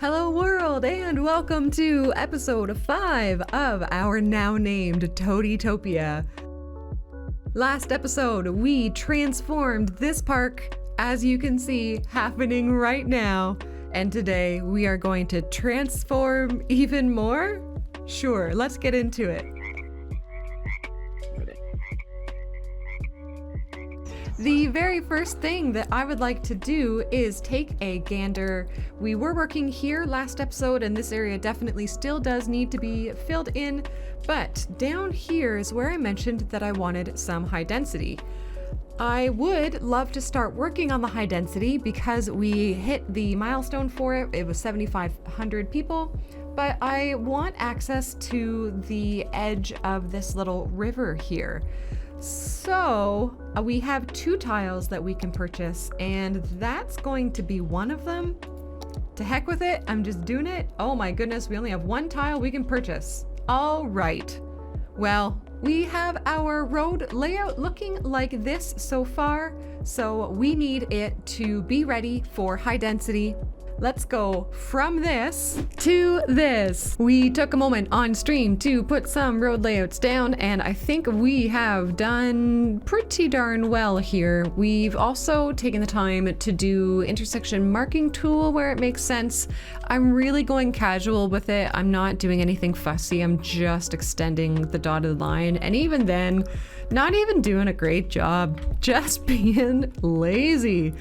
Hello world, and welcome to episode 5 of our now named ToadieTopia. Last episode, we transformed this park, as you can see, happening right now. And today, we are going to transform even more? Sure, let's get into it. The very first thing that I would like to do is take a gander. We were working here last episode, and this area definitely still does need to be filled in, but down here is where I mentioned that I wanted some high density. I would love to start working on the high density because we hit the milestone for it. It was 7,500 people, but I want access to the edge of this little river here. So we have 2 tiles that we can purchase, and that's going to be one of them. To heck with it, I'm just doing it. Oh my goodness, we only have 1 tile we can purchase. All right. Well, we have our road layout looking like this so far, so we need it to be ready for high density. Let's go from this to this. We took a moment on stream to put some road layouts down, and I think we have done pretty darn well here. We've also taken the time to do intersection marking tool where it makes sense. I'm really going casual with it. I'm not doing anything fussy. I'm just extending the dotted line, and even then, not even doing a great job, just being lazy.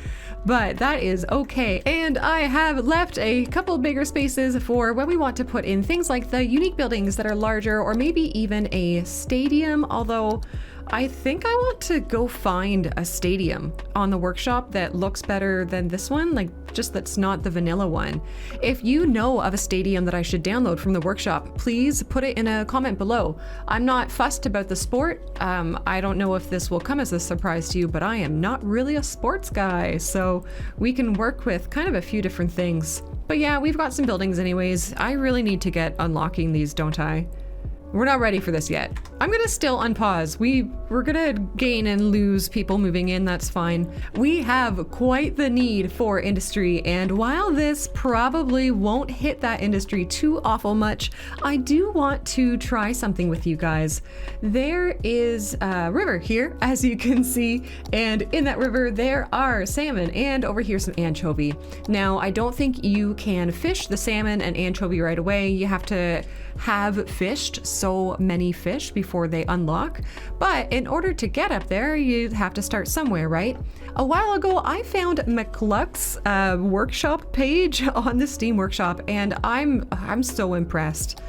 But that is okay. And I have left a couple bigger spaces for when we want to put in things like the unique buildings that are larger, or maybe even a stadium, although I think I want to go find a stadium on the workshop that looks better than this one, like just that's not the vanilla one. If you know of a stadium that I should download from the workshop, please put it in a comment below. I'm not fussed about the sport. I don't know if this will come as a surprise to you, but I am not really a sports guy, so we can work with kind of a few different things. But yeah, we've got some buildings anyways. I really need to get unlocking these, don't I? We're not ready for this yet. I'm gonna still unpause. We're gonna gain and lose people moving in, that's fine. We have quite the need for industry, and while this probably won't hit that industry too awful much, I do want to try something with you guys. There is a river here, as you can see, and in that river there are salmon, and over here some anchovy. Now, I don't think you can fish the salmon and anchovy right away. You have to have fished so many fish before they unlock, but in order to get up there you have to start somewhere, right? A while ago I found McCluck's workshop page on the Steam Workshop, and I'm so impressed.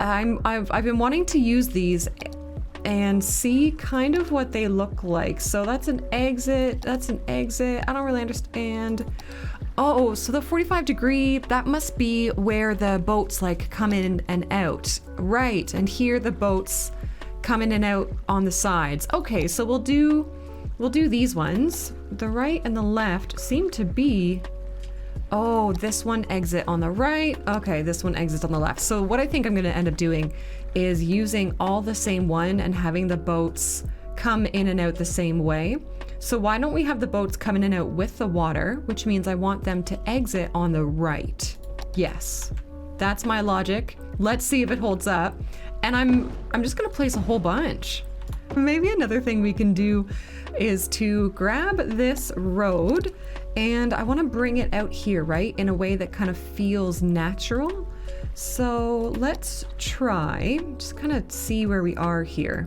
I've been wanting to use these and see kind of what they look like. So that's an exit, I don't really understand. Oh, so the 45 degree, that must be where the boats like come in and out. Right, and here the boats come in and out on the sides. Okay, so we'll do these ones. The right and the left seem to be, oh, this one exit on the right. Okay, this one exits on the left. So what I think I'm gonna end up doing is using all the same one and having the boats come in and out the same way. So why don't we have the boats come in and out with the water, which means I want them to exit on the right. Yes, that's my logic. Let's see if it holds up. And I'm just gonna place a whole bunch. Maybe another thing we can do is to grab this road, and I wanna bring it out here, right? In a way that kind of feels natural. So let's try, just kind of see where we are here.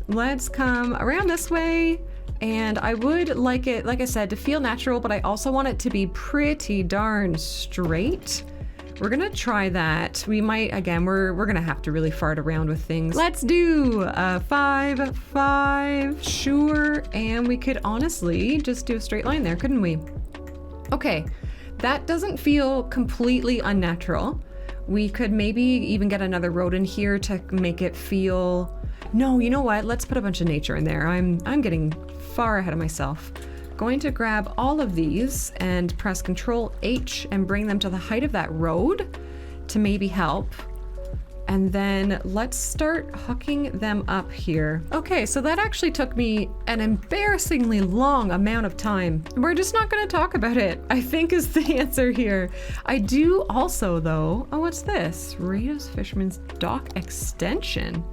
Let's come around this way. And I would like it, like I said, to feel natural, but I also want it to be pretty darn straight. We're gonna try that. We might, again, we're gonna have to really fart around with things. Let's do 5, 5, sure. And we could honestly just do a straight line there, couldn't we? Okay, that doesn't feel completely unnatural. We could maybe even get another road in here to make it feel, no, you know what? Let's put a bunch of nature in there. I'm getting far ahead of myself. Going to grab all of these and press Control H and bring them to the height of that road to maybe help. And then let's start hooking them up here. Okay, so that actually took me an embarrassingly long amount of time. We're just not gonna talk about it, I think is the answer here. I do also though, oh, what's this? Rato's Fisherman's Dock Extension.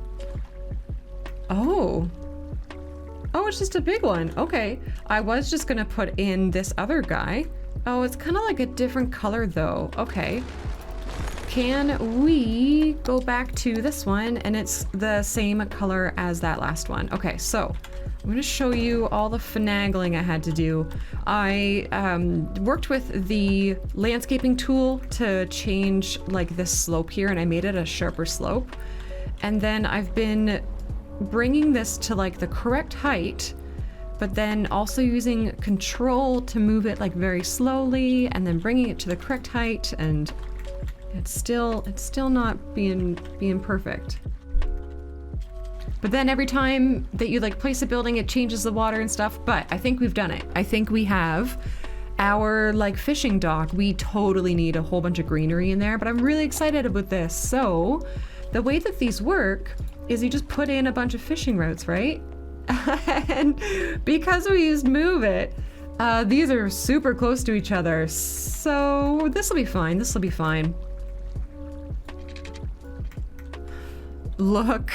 Oh, it's just a big one. Okay, I was just gonna put in this other guy. Oh, it's kind of like a different color though. Okay. Can we go back to this one and it's the same color as that last one? Okay, so I'm gonna show you all the finagling I had to do. I worked with the landscaping tool to change like this slope here, and I made it a sharper slope. And then I've been bringing this to like the correct height, but then also using control to move it like very slowly and then bringing it to the correct height, and it's still not being perfect. But then every time that you like place a building, it changes the water and stuff, but I think we've done it. I think we have our like fishing dock. We totally need a whole bunch of greenery in there, but I'm really excited about this. So the way that these work is you just put in a bunch of fishing routes, right? And because we used Move It, these are super close to each other. So this will be fine. This will be fine. Look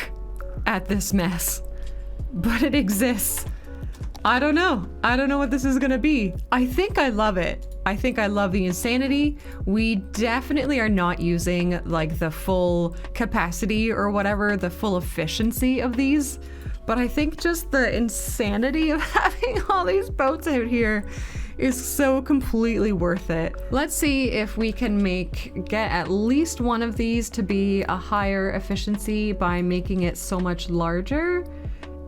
at this mess, but it exists. I don't know what this is gonna be. I think I love it. I think I love the insanity. We definitely are not using like the full capacity or whatever, the full efficiency of these, but I think just the insanity of having all these boats out here is so completely worth it. Let's see if we can get at least one of these to be a higher efficiency by making it so much larger,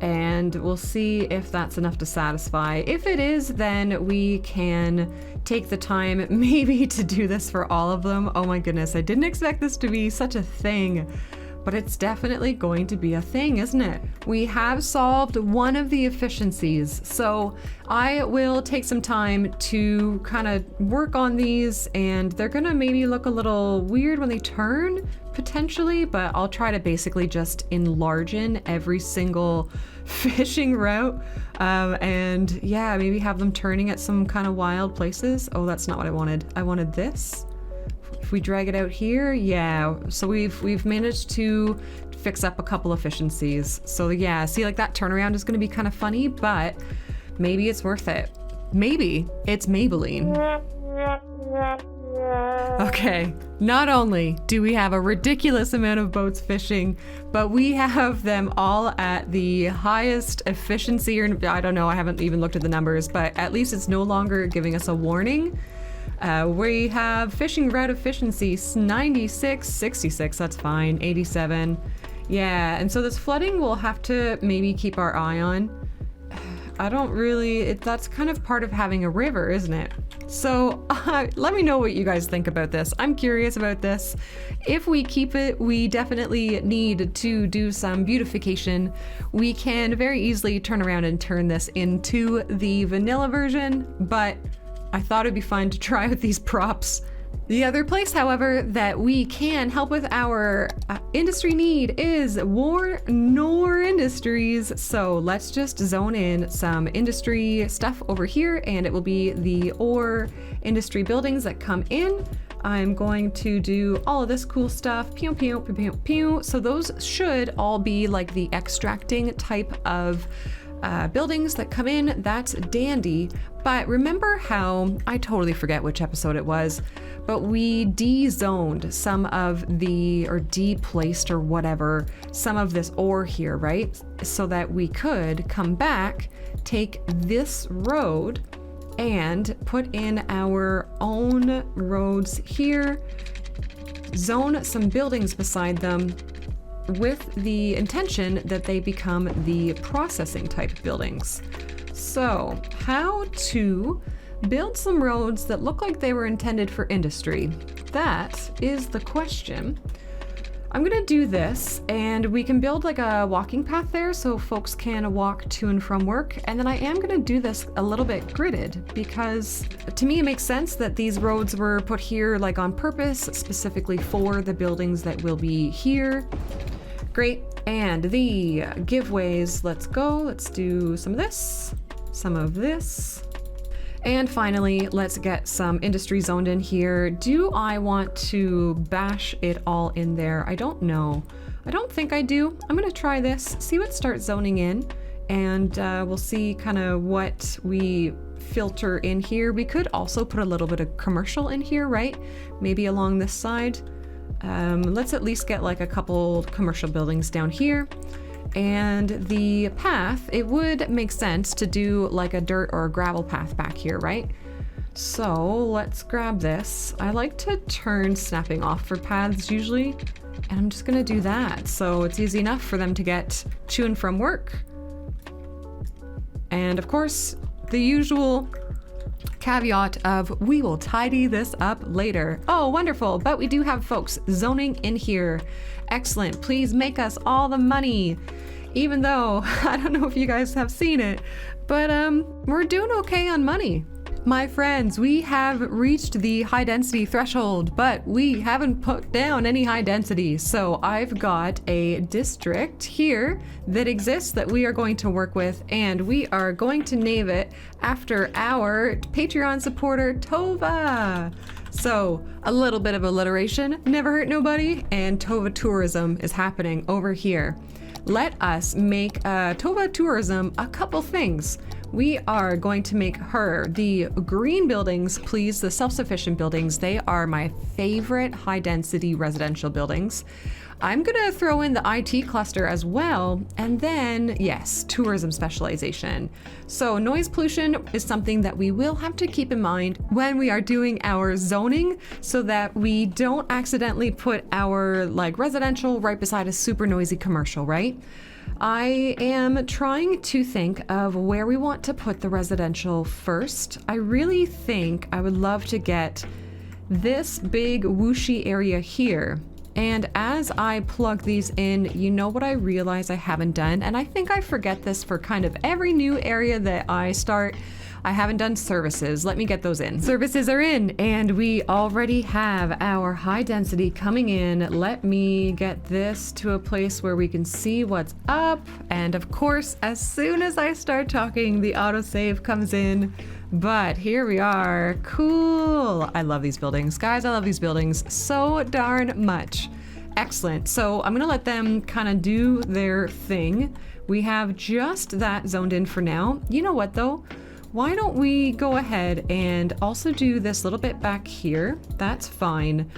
and we'll see if that's enough to satisfy. If it is, then we can take the time maybe to do this for all of them. Oh my goodness, I didn't expect this to be such a thing, but it's definitely going to be a thing, isn't it? We have solved one of the efficiencies, so I will take some time to kind of work on these, and they're gonna maybe look a little weird when they turn, potentially, but I'll try to basically just enlarge in every single fishing route, and yeah, maybe have them turning at some kind of wild places. Oh, that's not what I wanted. I wanted this. If we drag it out here, yeah, so we've managed to fix up a couple efficiencies. So yeah, see, like that turnaround is going to be kind of funny, but maybe it's worth it. Maybe it's Maybelline. Okay, not only do we have a ridiculous amount of boats fishing, but we have them all at the highest efficiency, or I don't know, I haven't even looked at the numbers, but at least it's no longer giving us a warning. We have fishing route efficiency 96, 66, that's fine, 87. Yeah, and so this flooding we'll have to maybe keep our eye on. I don't really, that's kind of part of having a river, isn't it? So let me know what you guys think about this. I'm curious about this. If we keep it, we definitely need to do some beautification. We can very easily turn around and turn this into the vanilla version, but I thought it'd be fun to try with these props. The other place, however, that we can help with our industry need is Nor Industries. So let's just zone in some industry stuff over here, and it will be the ore industry buildings that come in. I'm going to do all of this cool stuff. Pew, pew, pew, pew, pew. So those should all be like the extracting type of buildings that come in. That's dandy. But remember how, I totally forget which episode it was, but we de-zoned some of the, or de-placed or whatever, some of this ore here, right? So that we could come back, take this road and put in our own roads here, zone some buildings beside them, with the intention that they become the processing type buildings. So, how to build some roads that look like they were intended for industry? That is the question. I'm gonna do this, and we can build like a walking path there so folks can walk to and from work. And then I am gonna do this a little bit gridded because to me it makes sense that these roads were put here like on purpose, specifically for the buildings that will be here. Great. And the giveaways, let's go. Let's do some of this, some of this. And finally, let's get some industry zoned in here. Do I want to bash it all in there? I don't know. I don't think I do. I'm gonna try this, see what starts zoning in, and we'll see kind of what we filter in here. We could also put a little bit of commercial in here, right? Maybe along this side. Let's at least get like a couple commercial buildings down here. And the path, it would make sense to do like a dirt or a gravel path back here, right? So let's grab this. I like to turn snapping off for paths usually, and I'm just gonna do that. So it's easy enough for them to get to and from work. And of course, the usual caveat of we will tidy this up later. Oh, wonderful, but we do have folks zoning in here. Excellent, please make us all the money. Even though, I don't know if you guys have seen it, but we're doing okay on money. My friends, we have reached the high density threshold, but we haven't put down any high density. So I've got a district here that exists that we are going to work with, and we are going to name it after our Patreon supporter, Tova. So a little bit of alliteration, never hurt nobody, and Tova Tourism is happening over here. Let us make Tova Tourism a couple things. We are going to make her the green buildings, please, the self-sufficient buildings. They are my favorite high-density residential buildings. I'm gonna throw in the IT cluster as well, and then, yes, tourism specialization. So noise pollution is something that we will have to keep in mind when we are doing our zoning so that we don't accidentally put our like residential right beside a super noisy commercial, right? I am trying to think of where we want to put the residential first. I really think I would love to get this big whooshy area here. And as I plug these in, you know what I realize I haven't done, and I think I forget this for kind of every new area that I start. I haven't done services. Let me get those in. Services are in, and we already have our high density coming in. Let me get this to a place where we can see what's up. And of course, as soon as I start talking, the autosave comes in. But here we are. Cool. I love these buildings. Guys, I love these buildings so darn much. Excellent. So I'm gonna let them kind of do their thing. We have just that zoned in for now. You know what though? Why don't we go ahead and also do this little bit back here? That's fine.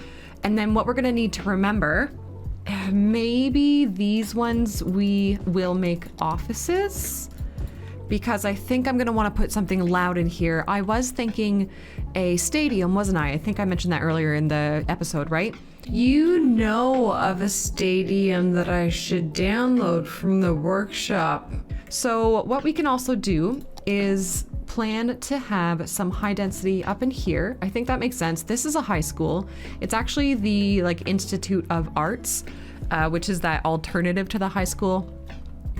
And then what we're gonna need to remember, maybe these ones we will make offices, because I think I'm gonna wanna put something loud in here. I was thinking a stadium, wasn't I? I think I mentioned that earlier in the episode, right? You know of a stadium that I should download from the workshop. So what we can also do is plan to have some high density up in here. I think that makes sense. This is a high school. It's actually the like Institute of Arts, which is that alternative to the high school.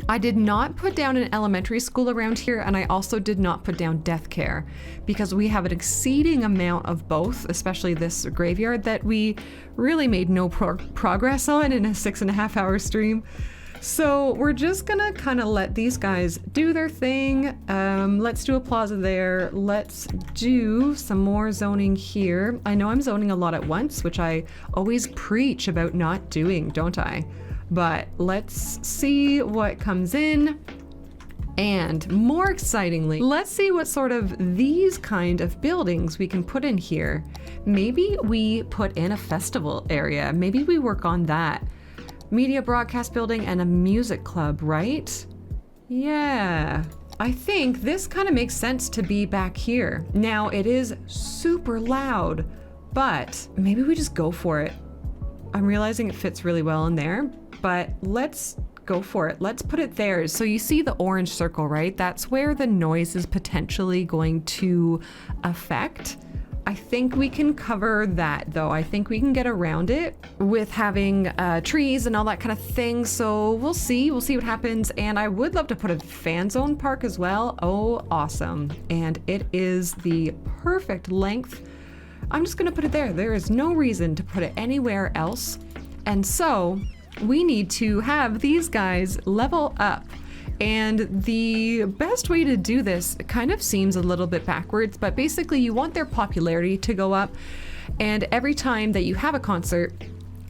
I did not put down an elementary school around here, and I also did not put down death care because we have an exceeding amount of both, especially this graveyard that we really made no progress on in a 6.5 hour stream. So we're just gonna kind of let these guys do their thing. Let's do a plaza there. Let's do some more zoning here. I know I'm zoning a lot at once, which I always preach about not doing, don't I? But let's see what comes in. And more excitingly, let's see what sort of these kind of buildings we can put in here. Maybe we put in a festival area. Maybe we work on that. Media broadcast building and a music club, right? Yeah, I think this kind of makes sense to be back here. Now it is super loud, but maybe we just go for it. I'm realizing it fits really well in there, but let's go for it. Let's put it there. So you see the orange circle, right? That's where the noise is potentially going to affect. I think we can cover that though. I think we can get around it with having trees and all that kind of thing. So we'll see what happens. And I would love to put a fan zone park as well. Oh, awesome. And it is the perfect length. I'm just gonna put it there. There is no reason to put it anywhere else. And so we need to have these guys level up. And the best way to do this kind of seems a little bit backwards, but basically you want their popularity to go up. And every time that you have a concert,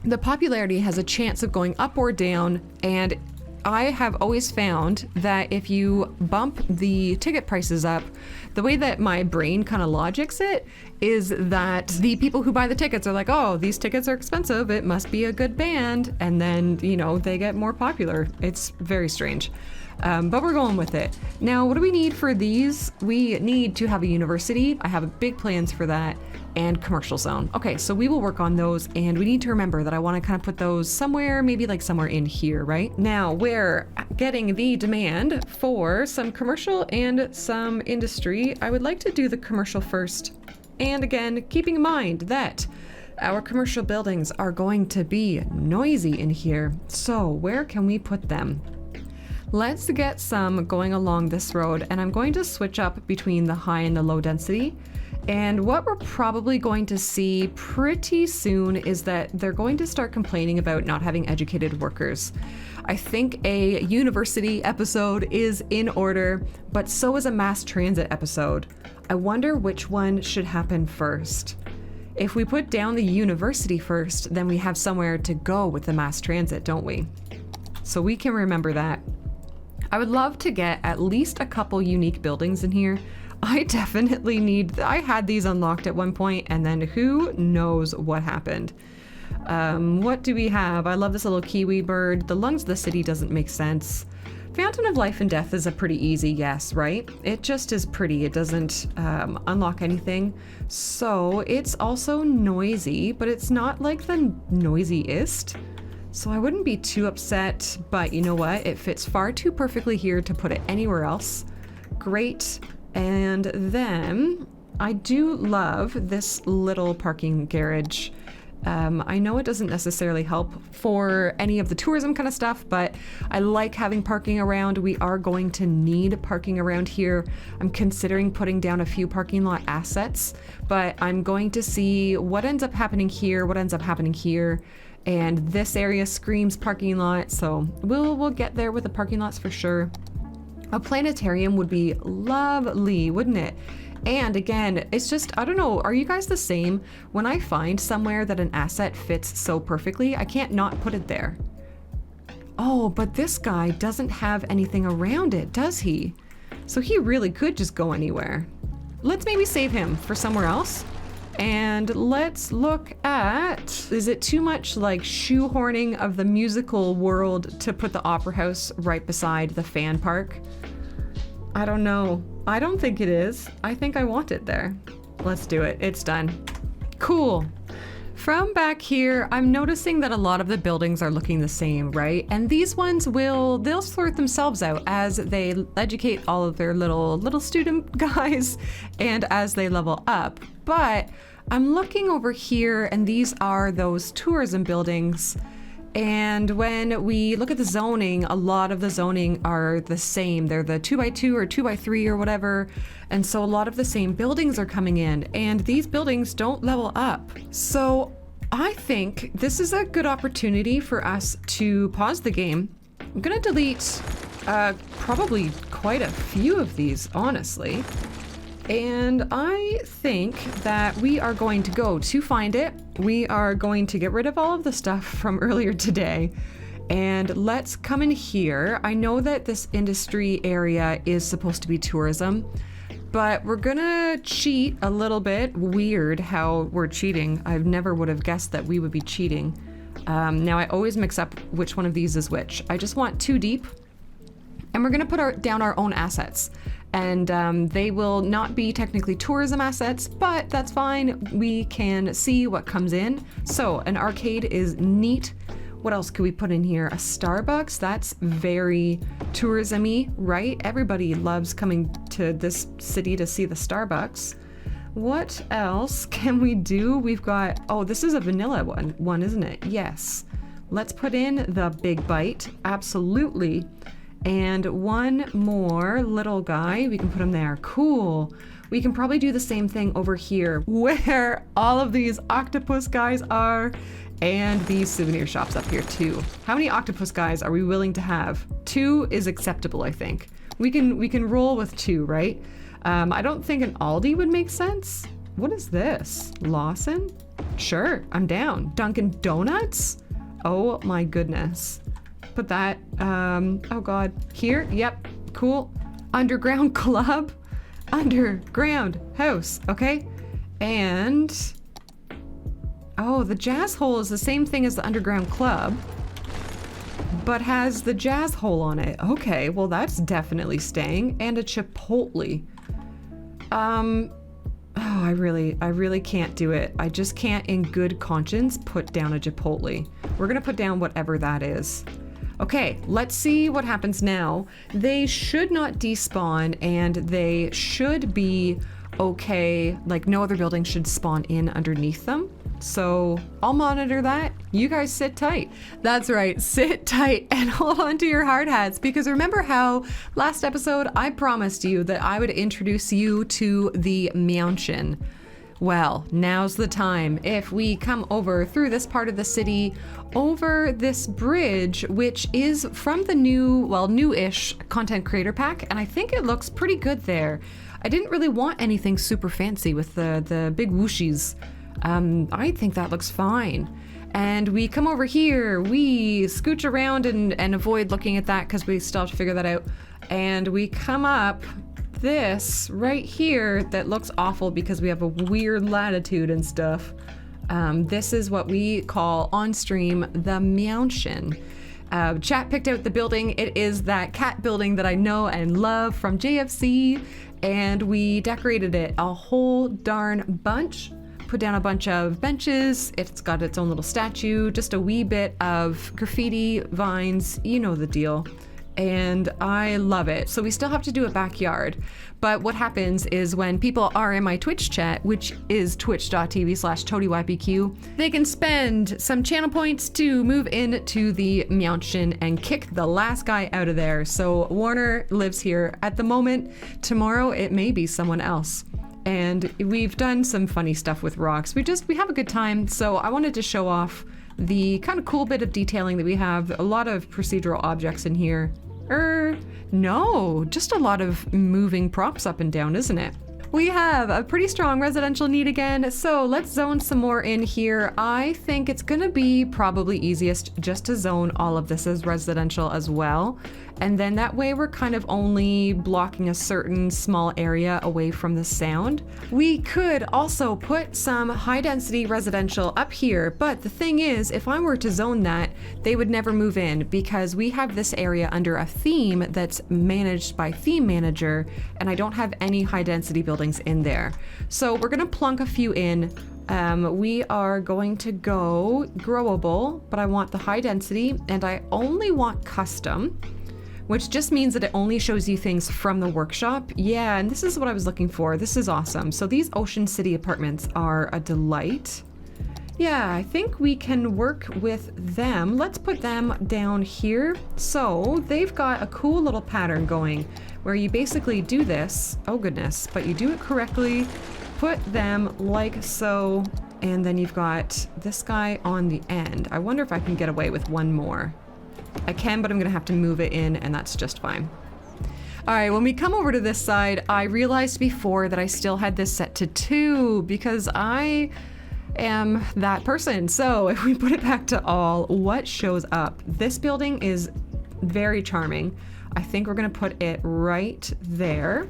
the popularity has a chance of going up or down. And I have always found that if you bump the ticket prices up, the way that my brain kind of logics it is that the people who buy the tickets are like, oh, these tickets are expensive, it must be a good band. And then, you know, they get more popular. It's very strange. But we're going with it. Now, what do we need for these? We need to have a university. I have big plans for that, and commercial zone. Okay, so we will work on those, and we need to remember that I want to kind of put those somewhere, maybe like somewhere in here, right? Now, we're getting the demand for some commercial and some industry. I would like to do the commercial first. And again, keeping in mind that our commercial buildings are going to be noisy in here. So where can we put them? Let's get some going along this road, and I'm going to switch up between the high and the low density. And what we're probably going to see pretty soon is that they're going to start complaining about not having educated workers. I think a university episode is in order, but so is a mass transit episode. I wonder which one should happen first. If we put down the university first, then we have somewhere to go with the mass transit, don't we? So we can remember that. I would love to get at least a couple unique buildings in here. I definitely need, I had these unlocked at one point, and then who knows what happened. What do we have? I love this little kiwi bird. The lungs of the city doesn't make sense. Fountain of Life and Death is a pretty easy yes, right? It just is pretty. It doesn't unlock anything. So it's also noisy, but it's not like the noisiest. So I wouldn't be too upset, but you know what? It fits far too perfectly here to put it anywhere else. Great. And then I do love this little parking garage. I know it doesn't necessarily help for any of the tourism kind of stuff, but I like having parking around. We are going to need parking around here. I'm considering putting down a few parking lot assets, but I'm going to see what ends up happening here, what ends up happening here. And this area screams parking lot, so we'll get there with the parking lots for sure. A planetarium would be lovely, wouldn't it? And again, it's just, I don't know, are you guys the same? When I find somewhere that an asset fits so perfectly, I can't not put it there. Oh, but this guy doesn't have anything around it, does he? So he really could just go anywhere. Let's maybe save him for somewhere else. And let's look at, is it too much like shoehorning of the musical world to put the opera house right beside the fan park? I don't know. I don't think it is. I think I want it there. Let's do it. It's done. Cool. From back here, I'm noticing that a lot of the buildings are looking the same, right? And these ones they'll sort themselves out as they educate all of their little student guys and as they level up. But I'm looking over here, and these are those tourism buildings. And when we look at the zoning, a lot of the zoning are the same. They're the 2x2 or 2x3 or whatever. And so a lot of the same buildings are coming in, and these buildings don't level up. So I think this is a good opportunity for us to pause the game. I'm gonna delete probably quite a few of these, honestly. And I think that we are going to go to find it. We are going to get rid of all of the stuff from earlier today. And let's come in here. I know that this industry area is supposed to be tourism, but we're gonna cheat a little bit. Weird how we're cheating. I never would have guessed that we would be cheating. Now I always mix up which one of these is which. I just want too deep. And we're gonna put down our own assets. And they will not be technically tourism assets, but that's fine. We can see what comes in. So an arcade is neat. What else could we put in here? A Starbucks, that's very tourism-y, right? Everybody loves coming to this city to see the Starbucks. What else can we do? We've got, oh, this is a vanilla one, isn't it? Yes. Let's put in the big bite. Absolutely. And one more little guy. We can put him there. Cool. We can probably do the same thing over here where all of these octopus guys are, and these souvenir shops up here too. How many octopus guys are we willing to have? 2 is acceptable, I think. We can roll with 2, right? I don't think an Aldi would make sense. What is this? Lawson? Sure, I'm down. Dunkin' Donuts? Oh my goodness. Put that, oh God, here, yep, cool. Underground Club? Underground House, okay? And, oh, the Jazz Hole is the same thing as the Underground Club, but has the Jazz Hole on it. Okay, well that's definitely staying. And a Chipotle. Oh, I really can't do it. I just can't in good conscience put down a Chipotle. We're gonna put down whatever that is. Okay, let's see what happens now. They should not despawn, and they should be okay. Like, no other building should spawn in underneath them. So I'll monitor that. You guys sit tight. That's right, sit tight and hold on to your hard hats, because remember how last episode I promised you that I would introduce you to the mansion. Well, now's the time. If we come over through this part of the city, over this bridge, which is from the new, well, new-ish content creator pack, and I think it looks pretty good there. I didn't really want anything super fancy with the big whooshies. I think that looks fine. And we come over here, we scooch around and avoid looking at that because we still have to figure that out. And we come up this right here that looks awful because we have a weird latitude and stuff. This is what we call on stream the mansion. Chat picked out the building. It is that cat building that I know and love from JFC, and we decorated it a whole darn bunch. Put down a bunch of benches. It's got its own little statue, just a wee bit of graffiti, vines, you know the deal. And I love it. So we still have to do a backyard. But what happens is when people are in my Twitch chat, which is twitch.tv/ToadieYPQ, they can spend some channel points to move into the mansion and kick the last guy out of there. So Warner lives here at the moment. Tomorrow it may be someone else. And we've done some funny stuff with rocks. We have a good time. So I wanted to show off the kind of cool bit of detailing that we have. A lot of procedural objects in here. No, just a lot of moving props up and down, isn't it? We have a pretty strong residential need again, so let's zone some more in here. I think it's gonna be probably easiest just to zone all of this as residential as well. And then that way we're kind of only blocking a certain small area away from the sound. We could also put some high density residential up here, but the thing is, if I were to zone that, they would never move in because we have this area under a theme that's managed by Theme Manager, and I don't have any high density buildings in there. So we're gonna plunk a few in. We are going to go growable, but I want the high density, and I only want custom, which just means that it only shows you things from the workshop. Yeah, and this is what I was looking for. This is awesome. So these Ocean City apartments are a delight. Yeah, I think we can work with them. Let's put them down here. So they've got a cool little pattern going where you basically do this. Oh goodness, but you do it correctly. Put them like so, and then you've got this guy on the end. I wonder if I can get away with one more. I can, but I'm gonna have to move it in, and that's just fine. All right, when we come over to this side, I realized before that I still had this set to 2 because I am that person. So if we put it back to all, what shows up? This building is very charming. I think we're gonna put it right there.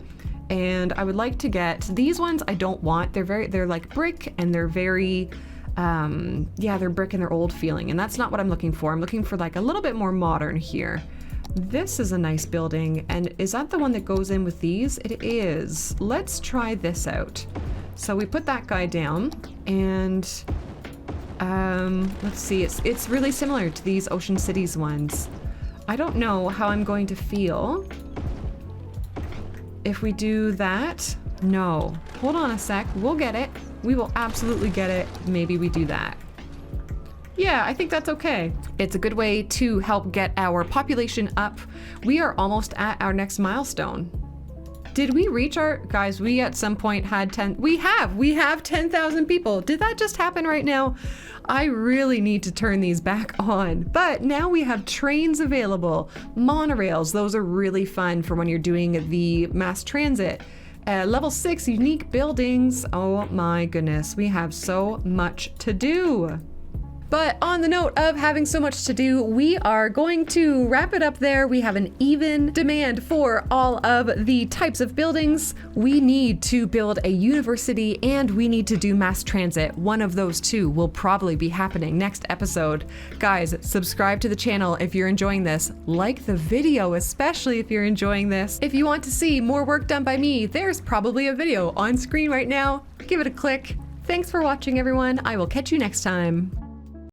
And I would like to get these ones. I don't want, they're like brick, and they're very, yeah, they're brick and they're old feeling, and that's not what I'm looking for. I'm looking for like a little bit more modern here. This is a nice building, and is that the one that goes in with these? It is. Let's try this out. So we put that guy down, and let's see, it's really similar to these Ocean Cities ones. I don't know how I'm going to feel if we do that. No. Hold on a sec. We'll get it. We will absolutely get it. Maybe we do that. Yeah, I think that's okay. It's a good way to help get our population up. We are almost at our next milestone. Did we reach our, guys, we at some point had 10, we have 10,000 people. Did that just happen right now? I really need to turn these back on. But now we have trains available, monorails. Those are really fun for when you're doing the mass transit. Level 6 unique buildings. Oh my goodness, we have so much to do. But on the note of having so much to do, we are going to wrap it up there. We have an even demand for all of the types of buildings. We need to build a university and we need to do mass transit. One of those two will probably be happening next episode. Guys, subscribe to the channel if you're enjoying this. Like the video, especially if you're enjoying this. If you want to see more work done by me, there's probably a video on screen right now. Give it a click. Thanks for watching, everyone. I will catch you next time.